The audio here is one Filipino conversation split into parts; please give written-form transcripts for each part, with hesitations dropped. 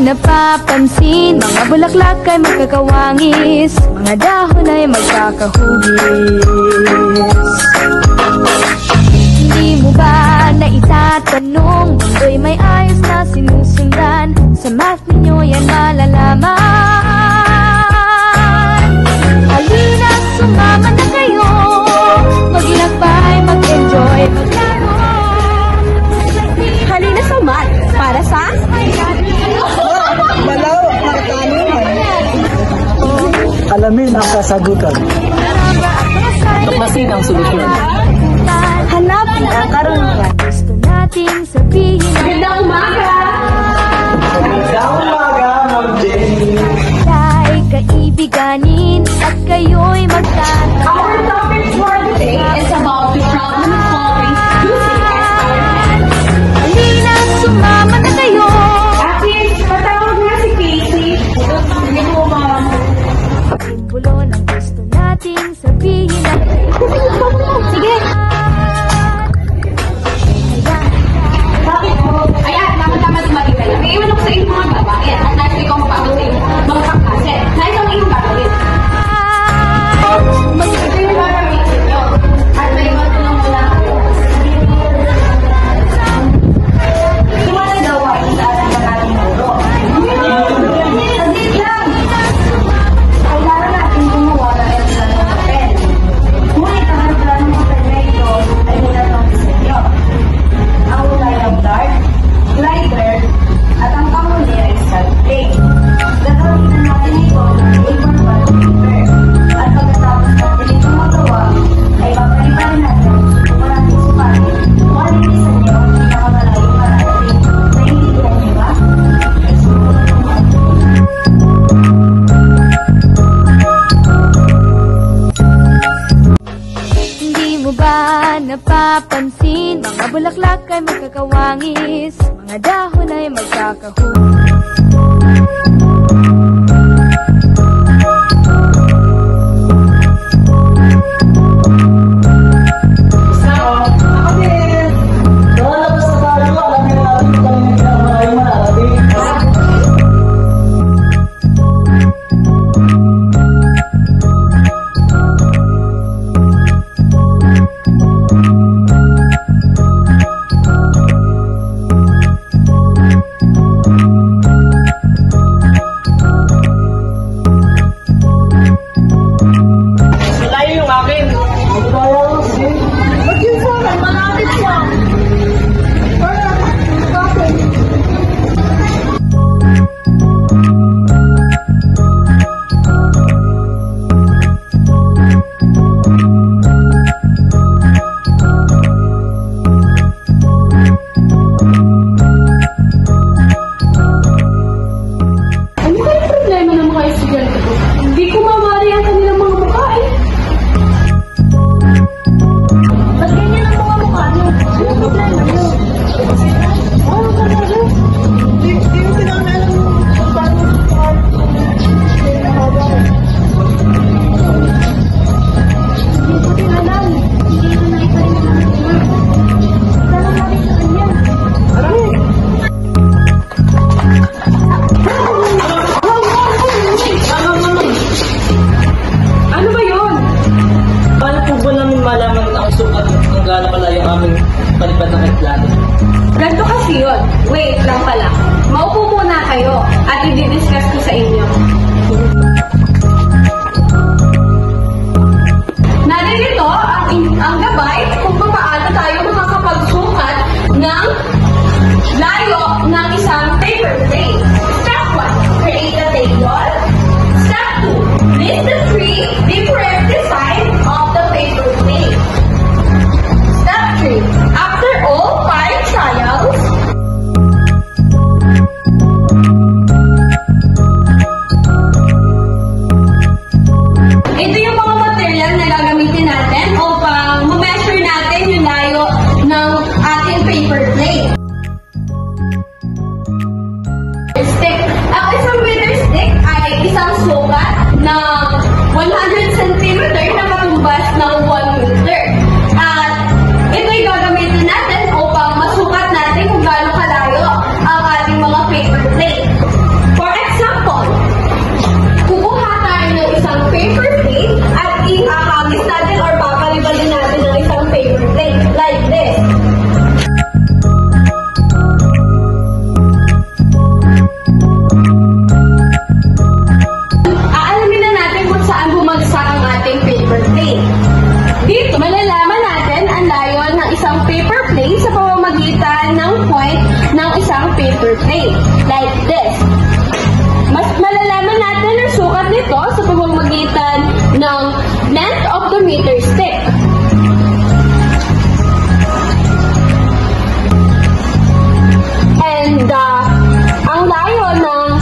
napapansin? Mga bulaklak ay magkakawangis, mga dahon ay magkakahugis. Hindi mo ba naitatanong? Mundo'y may ayos na sinusundan, sa math ninyo yan malalaman. Halina, sumama na kayo, maglakbay, mag-enjoy, maglaro. Halina sa math, para sa? Malawak na katanungan. Alamin ang kasagutan. Tuklasin ang solusyon. Hanapin ang karunungan. Gusto nating sabihin. Magandang umaga! Magandang umaga, Ma'am Jenny. Tayo kaibiganin at kayo'y magtatanong. Our topic for today is about the problem solving using experiment. Halina, sumama na kayo. Actually, patawag nga si Casey. Hindi mo ma'am. Simbolo ng gusto nating sabihin. Sige! Bakit po? Ayan, dapat mali kayo. May iwan ako sa inyong mga babae at nais ko ikaw mapagawin mga kaklase. Nais ang iyong gagawin. Ito yung gagawin ninyo. At may matulong mula kayo. Iwan na daw ang isaalang na natin muro. Saglit lang! Kailangan natin gumawa ng ekstra ng papel. Ngunit ang ekstra ng papel na ito ay mula ng disenyo. Ang kulay ng dark, lighter, at ang panghuli ay sculpting. Gagawin na natin ito ng paper bond paper. At pagkatapos natin ito magawa, ay papalitan natin kung maraming sukatin kung alin isa niyo ang pinakamalayong mararating. Naiintindihan niyo ba? Hindi mo ba napapansin? Mga bulaklak ay magkakawangis, mga dahon ay magkakahugis. Ako din. Lalabas na tayo. Alamin natin kung ano yung pinakamayong mararating. Malayo yung akin. Malayo yung akin. Ba't yung phone? Malapit siya. Bakit? Ano kaya problema ng mga estudyante ko? Hindi ko mawari ang kanilang mga mukha eh. Ba't ganyan ang mga mukha niyo? Ano problema niyo? Oo, talaga. Hindi mo pinakamalang kung paano Hindi ko din alam. Hindi ko na ikaw yung mga mukha. Tanong natin sa kanya. Ano ba yun? Paano po ba namin malaman ang sukat kung gaano pala yung aming palipad ng reklamo? Ganito kasi yun. Wait lang pala. Maupo muna kayo at i-discuss ko sa inyo. Naririto ang gabay kung paano tayo makakapagsukat ng layo ng isang paper plate. Step 1, create a table. Step 2, list the 3 different designs of the paper plate. Step 3, after all 5 trials, paper plane sa pamamagitan ng point ng isang paper plane. Like this. Mas malalaman natin ang sukat nito sa pamamagitan ng length of the meter stick. And ang layo ng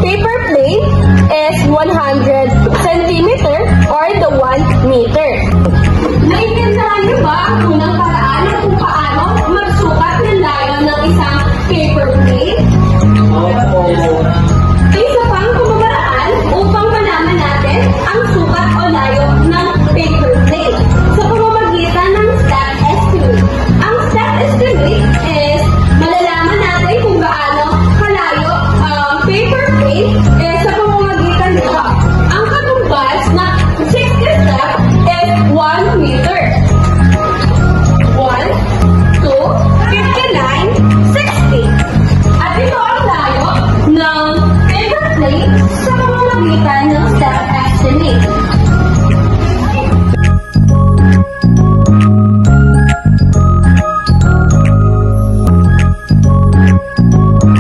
paper plane is 100 centimeter or the 1 meter. Naiintindihan niyo ba ang unang paraan kung paano magsukat ng layo ng isang paper plane? Isa pang pamamaraan upang malaman natin ang sukat o layo ng paper plane sa pamamagitan ng step estimate. Ang step estimate is malalaman natin kung gaano kalayo ang paper plane sa pamamagitan nito. Ang katumbas na 60 step is 1 meter. 1, 2, 59, 60. At ito ang layo ng paper plane sa pamamagitan ng step estimate.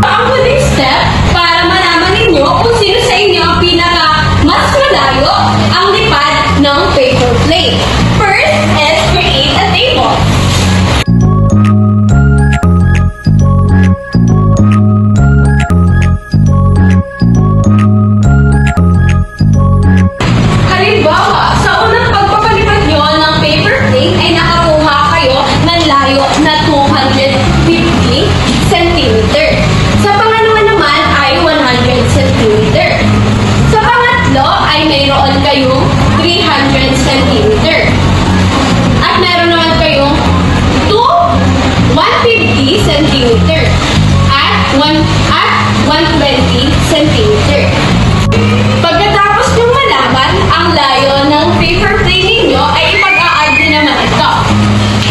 Ang huling step para malaman ninyo kung sino sa inyo ang pinaka mas malayo ang lipad ng paper plane. First is create a table. Halimbawa, sa unang pagpapalipad nyo ng paper plane ay nakakuha kayo ng layo na 250 cm. Sa pangalawa naman ay 100 cm. Sa pangatlo ay mayroon kayong 300 cm. At meron naman kayong 150 cm. At 120 cm. Pagkatapos nyong malaman ang layo ng paper plane ninyo ay ipag-a-add nyo naman ito.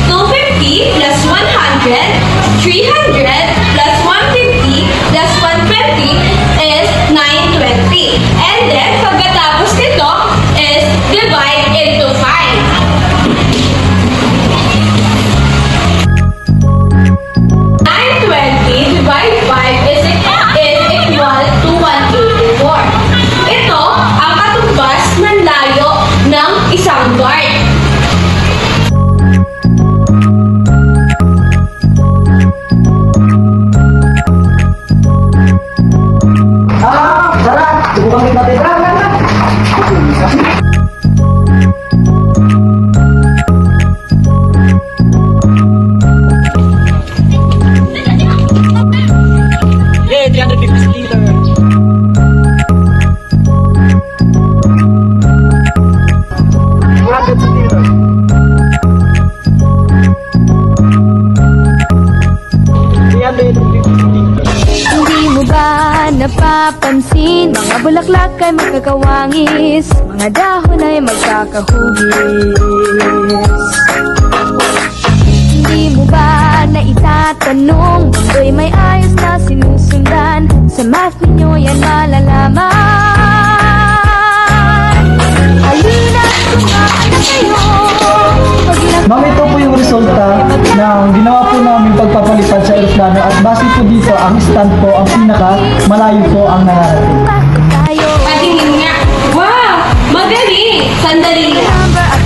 250 plus 100, 300 plus 150 plus 120 is 920. And then, pagkatapos nito is divide into 5. 920 divide 5 is equal to 184. Ito ang katumbas ng layo ng isang guard. Sarap! Subukan kita natin. Yeah, 350 liter. Hindi mo ba napapansin? Mga bulaklak ay magkakawangis, mga dahon ay magkakahugis. Hindi mo ba naitatanong? Mundo'y may ayos na sinusundan, sa math ninyo yan malalaman. Halina, tumakas na kayo. Ma'am, ito po yung resulta ng ginawa po namin pagpapalipad sa aeroplano at base po dito, ang stand po, ang pinaka malayo po ang nararating. Tayo. Patingin nga. Wow! Magaling! Sandali lang. Number at